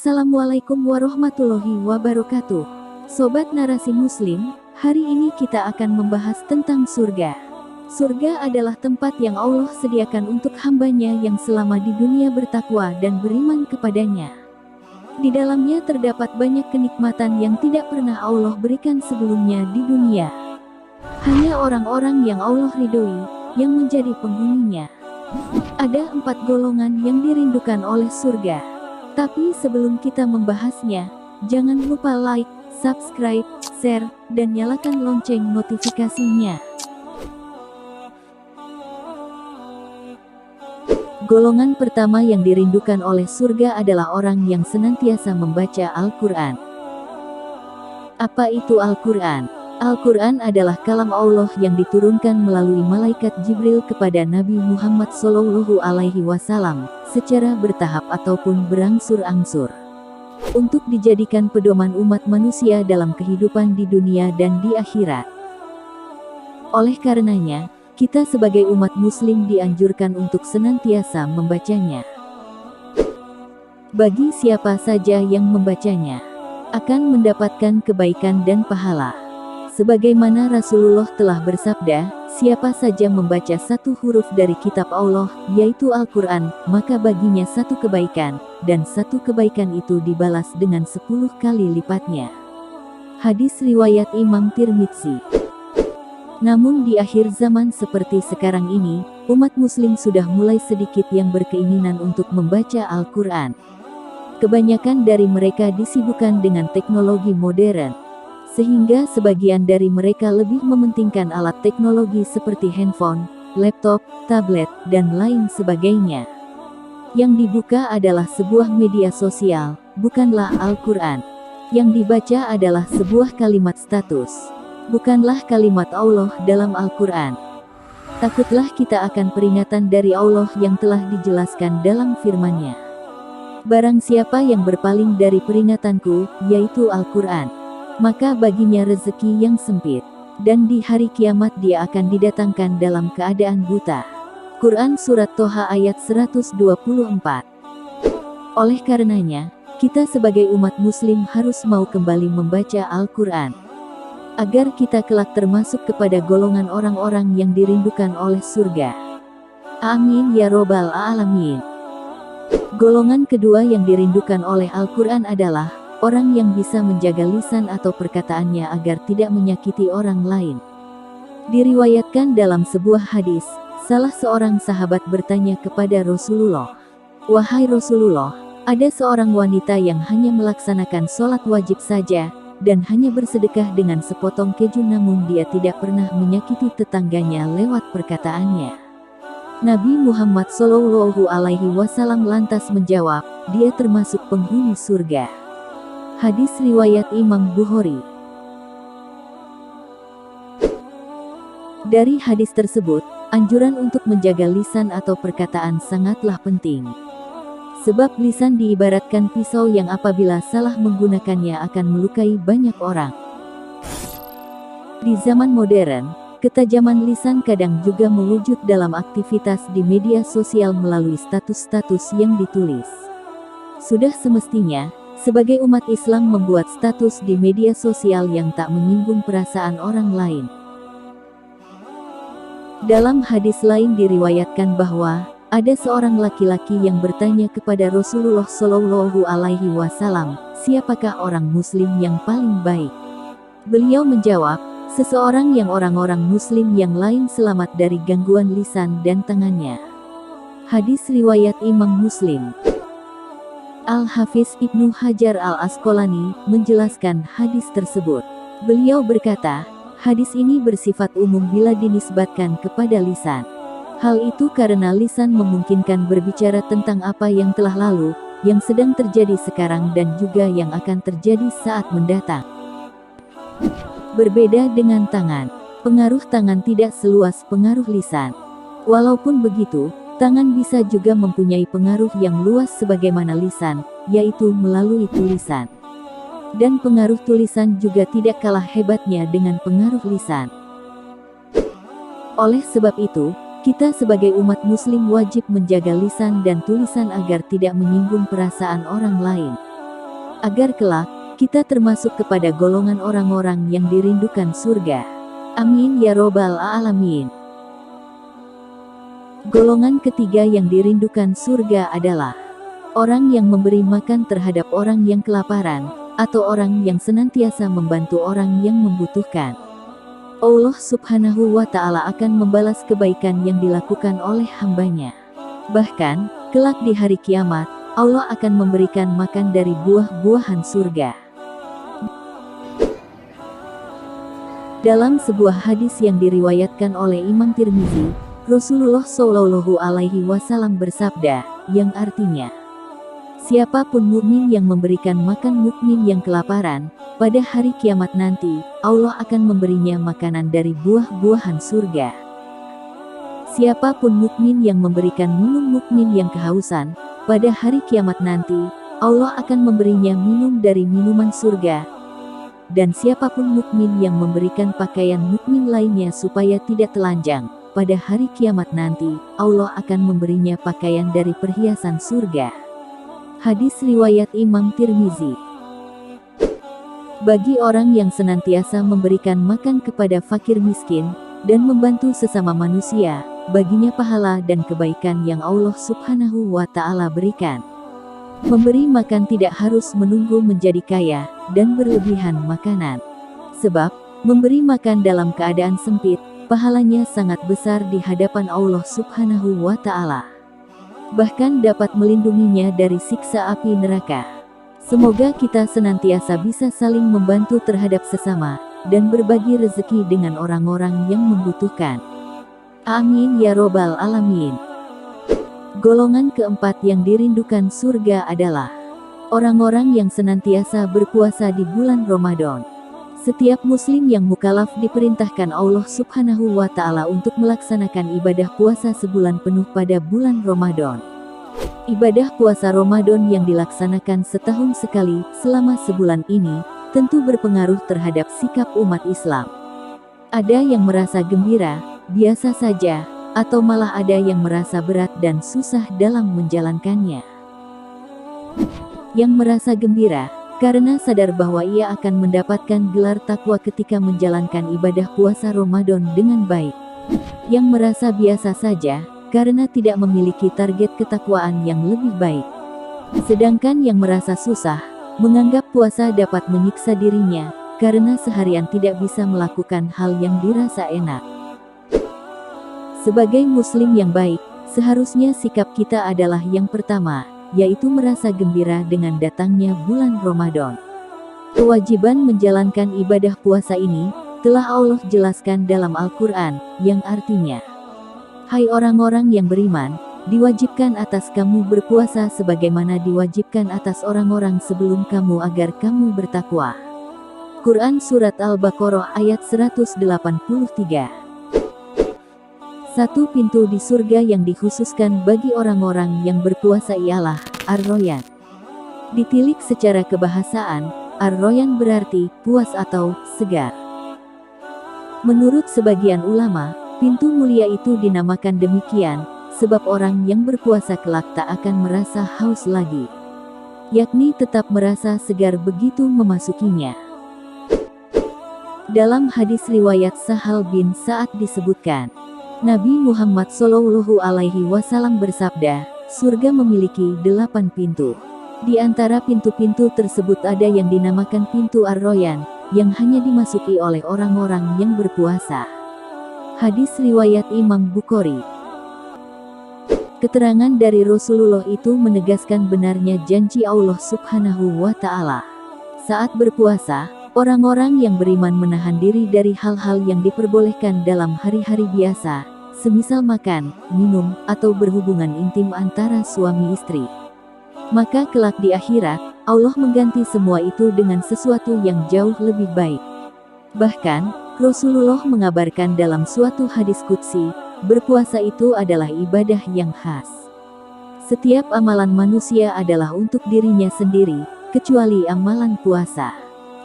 Assalamualaikum warahmatullahi wabarakatuh. Sobat Narasi Muslim, hari ini kita akan membahas tentang surga. Surga adalah tempat yang Allah sediakan untuk hambanya yang selama di dunia bertakwa dan beriman kepadanya. Di dalamnya terdapat banyak kenikmatan yang tidak pernah Allah berikan sebelumnya di dunia. Hanya orang-orang yang Allah ridhoi yang menjadi penghuninya. Ada 4 golongan yang dirindukan oleh surga. Tapi sebelum kita membahasnya, jangan lupa like, subscribe, share, dan nyalakan lonceng notifikasinya. Golongan pertama yang dirindukan oleh surga adalah orang yang senantiasa membaca Al-Quran. Apa itu Al-Quran? Al-Quran adalah kalam Allah yang diturunkan melalui malaikat Jibril kepada Nabi Muhammad SAW secara bertahap ataupun berangsur-angsur, untuk dijadikan pedoman umat manusia dalam kehidupan di dunia dan di akhirat. Oleh karenanya, kita sebagai umat muslim dianjurkan untuk senantiasa membacanya. Bagi siapa saja yang membacanya, akan mendapatkan kebaikan dan pahala. Sebagaimana Rasulullah telah bersabda, siapa saja membaca satu huruf dari kitab Allah, yaitu Al-Quran, maka baginya satu kebaikan, dan satu kebaikan itu dibalas dengan 10 kali lipatnya. Hadis riwayat Imam Tirmidzi. Namun di akhir zaman seperti sekarang ini, umat muslim sudah mulai sedikit yang berkeinginan untuk membaca Al-Quran. Kebanyakan dari mereka disibukkan dengan teknologi modern, sehingga sebagian dari mereka lebih mementingkan alat teknologi seperti handphone, laptop, tablet, dan lain sebagainya. Yang dibuka adalah sebuah media sosial, bukanlah Al-Quran. Yang dibaca adalah sebuah kalimat status, bukanlah kalimat Allah dalam Al-Quran. Takutlah kita akan peringatan dari Allah yang telah dijelaskan dalam firman-Nya. Barang siapa yang berpaling dari peringatanku, yaitu Al-Quran, maka baginya rezeki yang sempit, dan di hari kiamat dia akan didatangkan dalam keadaan buta. Quran Surat Toha ayat 124. Oleh karenanya, kita sebagai umat muslim harus mau kembali membaca Al-Quran, agar kita kelak termasuk kepada golongan orang-orang yang dirindukan oleh surga. Amin ya robbal alamin. Golongan kedua yang dirindukan oleh Al-Quran adalah orang yang bisa menjaga lisan atau perkataannya agar tidak menyakiti orang lain. Diriwayatkan dalam sebuah hadis, salah seorang sahabat bertanya kepada Rasulullah, "Wahai Rasulullah, ada seorang wanita yang hanya melaksanakan sholat wajib saja, dan hanya bersedekah dengan sepotong keju namun dia tidak pernah menyakiti tetangganya lewat perkataannya." Nabi Muhammad SAW lantas menjawab, "Dia termasuk penghuni surga." Hadis riwayat Imam Bukhari. Dari hadis tersebut, anjuran untuk menjaga lisan atau perkataan sangatlah penting. Sebab lisan diibaratkan pisau yang apabila salah menggunakannya akan melukai banyak orang. Di zaman modern, ketajaman lisan kadang juga mewujud dalam aktivitas di media sosial melalui status-status yang ditulis. Sudah semestinya, sebagai umat Islam membuat status di media sosial yang tak menyinggung perasaan orang lain. Dalam hadis lain diriwayatkan bahwa ada seorang laki-laki yang bertanya kepada Rasulullah SAW, "Siapakah orang Muslim yang paling baik?" Beliau menjawab, "Seseorang yang orang-orang Muslim yang lain selamat dari gangguan lisan dan tangannya." Hadis riwayat Imam Muslim. Al-Hafiz Ibnu Hajar Al-Asqalani menjelaskan hadis tersebut. Beliau berkata, hadis ini bersifat umum bila dinisbatkan kepada lisan. Hal itu karena lisan memungkinkan berbicara tentang apa yang telah lalu, yang sedang terjadi sekarang dan juga yang akan terjadi saat mendatang. Berbeda dengan tangan, pengaruh tangan tidak seluas pengaruh lisan. Walaupun begitu, tangan bisa juga mempunyai pengaruh yang luas sebagaimana lisan, yaitu melalui tulisan. Dan pengaruh tulisan juga tidak kalah hebatnya dengan pengaruh lisan. Oleh sebab itu, kita sebagai umat muslim wajib menjaga lisan dan tulisan agar tidak menyinggung perasaan orang lain. agar kelak kita termasuk kepada golongan orang-orang yang dirindukan surga. Amin ya robbal alamin. Golongan ketiga yang dirindukan surga adalah orang yang memberi makan terhadap orang yang kelaparan, atau orang yang senantiasa membantu orang yang membutuhkan. Allah Subhanahu wa Ta'ala akan membalas kebaikan yang dilakukan oleh hambanya. Bahkan, kelak di hari kiamat, Allah akan memberikan makan dari buah-buahan surga. Dalam sebuah hadis yang diriwayatkan oleh Imam Tirmizi, Rasulullah Shallallahu Alaihi Wasallam bersabda, yang artinya, siapapun mukmin yang memberikan makan mukmin yang kelaparan, pada hari kiamat nanti, Allah akan memberinya makanan dari buah-buahan surga. Siapapun mukmin yang memberikan minum mukmin yang kehausan, pada hari kiamat nanti, Allah akan memberinya minum dari minuman surga. Dan siapapun mukmin yang memberikan pakaian mukmin lainnya supaya tidak telanjang, pada hari kiamat nanti, Allah akan memberinya pakaian dari perhiasan surga. Hadis riwayat Imam Tirmizi. Bagi orang yang senantiasa memberikan makan kepada fakir miskin, dan membantu sesama manusia, baginya pahala dan kebaikan yang Allah Subhanahu wa Ta'ala berikan. Memberi makan tidak harus menunggu menjadi kaya, dan berlebihan makanan. Sebab, memberi makan dalam keadaan sempit, pahalanya sangat besar di hadapan Allah Subhanahu wa Ta'ala. Bahkan dapat melindunginya dari siksa api neraka. Semoga kita senantiasa bisa saling membantu terhadap sesama, dan berbagi rezeki dengan orang-orang yang membutuhkan. Amin ya robbal alamin. Golongan keempat yang dirindukan surga adalah orang-orang yang senantiasa berpuasa di bulan Ramadan. Setiap muslim yang mukallaf diperintahkan Allah Subhanahu wa Ta'ala untuk melaksanakan ibadah puasa sebulan penuh pada bulan Ramadan. Ibadah puasa Ramadan yang dilaksanakan setahun sekali selama sebulan ini tentu berpengaruh terhadap sikap umat Islam. Ada yang merasa gembira, biasa saja, atau malah ada yang merasa berat dan susah dalam menjalankannya. Yang merasa gembira karena sadar bahwa ia akan mendapatkan gelar takwa ketika menjalankan ibadah puasa Ramadan dengan baik. Yang merasa biasa saja, karena tidak memiliki target ketakwaan yang lebih baik. Sedangkan yang merasa susah, menganggap puasa dapat menyiksa dirinya, karena seharian tidak bisa melakukan hal yang dirasa enak. Sebagai muslim yang baik, seharusnya sikap kita adalah yang pertama, yaitu merasa gembira dengan datangnya bulan Ramadan. Kewajiban menjalankan ibadah puasa ini, telah Allah jelaskan dalam Al-Quran, yang artinya, hai orang-orang yang beriman, diwajibkan atas kamu berpuasa sebagaimana diwajibkan atas orang-orang sebelum kamu agar kamu bertakwa. Quran Surat Al-Baqarah ayat 183. Satu pintu di surga yang dikhususkan bagi orang-orang yang berpuasa ialah Ar-Royan. Ditilik secara kebahasaan, Ar-Royan berarti puas atau segar. Menurut sebagian ulama, pintu mulia itu dinamakan demikian, sebab orang yang berpuasa kelak tak akan merasa haus lagi. Yakni tetap merasa segar begitu memasukinya. Dalam hadis riwayat Sahal bin Sa'ad disebutkan, Nabi Muhammad Shallallahu Alaihi Wasallam bersabda, surga memiliki 8 pintu. Di antara pintu-pintu tersebut ada yang dinamakan pintu Ar-Royan, yang hanya dimasuki oleh orang-orang yang berpuasa. Hadis riwayat Imam Bukhari. Keterangan dari Rasulullah itu menegaskan benarnya janji Allah Subhanahu wa Ta'ala. Saat berpuasa, orang-orang yang beriman menahan diri dari hal-hal yang diperbolehkan dalam hari-hari biasa, semisal makan, minum, atau berhubungan intim antara suami istri. Maka kelak di akhirat, Allah mengganti semua itu dengan sesuatu yang jauh lebih baik. Bahkan, Rasulullah mengabarkan dalam suatu hadis qudsi, berpuasa itu adalah ibadah yang khas. Setiap amalan manusia adalah untuk dirinya sendiri, kecuali amalan puasa.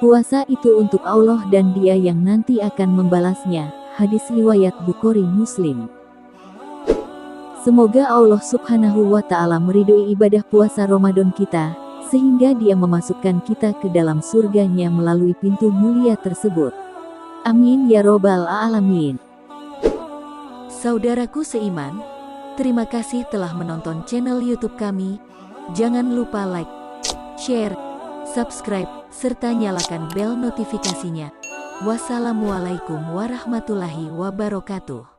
Puasa itu untuk Allah dan Dia yang nanti akan membalasnya. Hadis riwayat Bukhari Muslim. Semoga Allah Subhanahu wa Ta'ala meridhoi ibadah puasa Ramadan kita, sehingga Dia memasukkan kita ke dalam surga-Nya melalui pintu mulia tersebut. Amin ya robbal alamin. Saudaraku seiman, terima kasih telah menonton channel YouTube kami. Jangan lupa like, share, subscribe, serta nyalakan bel notifikasinya. Wassalamualaikum warahmatullahi wabarakatuh.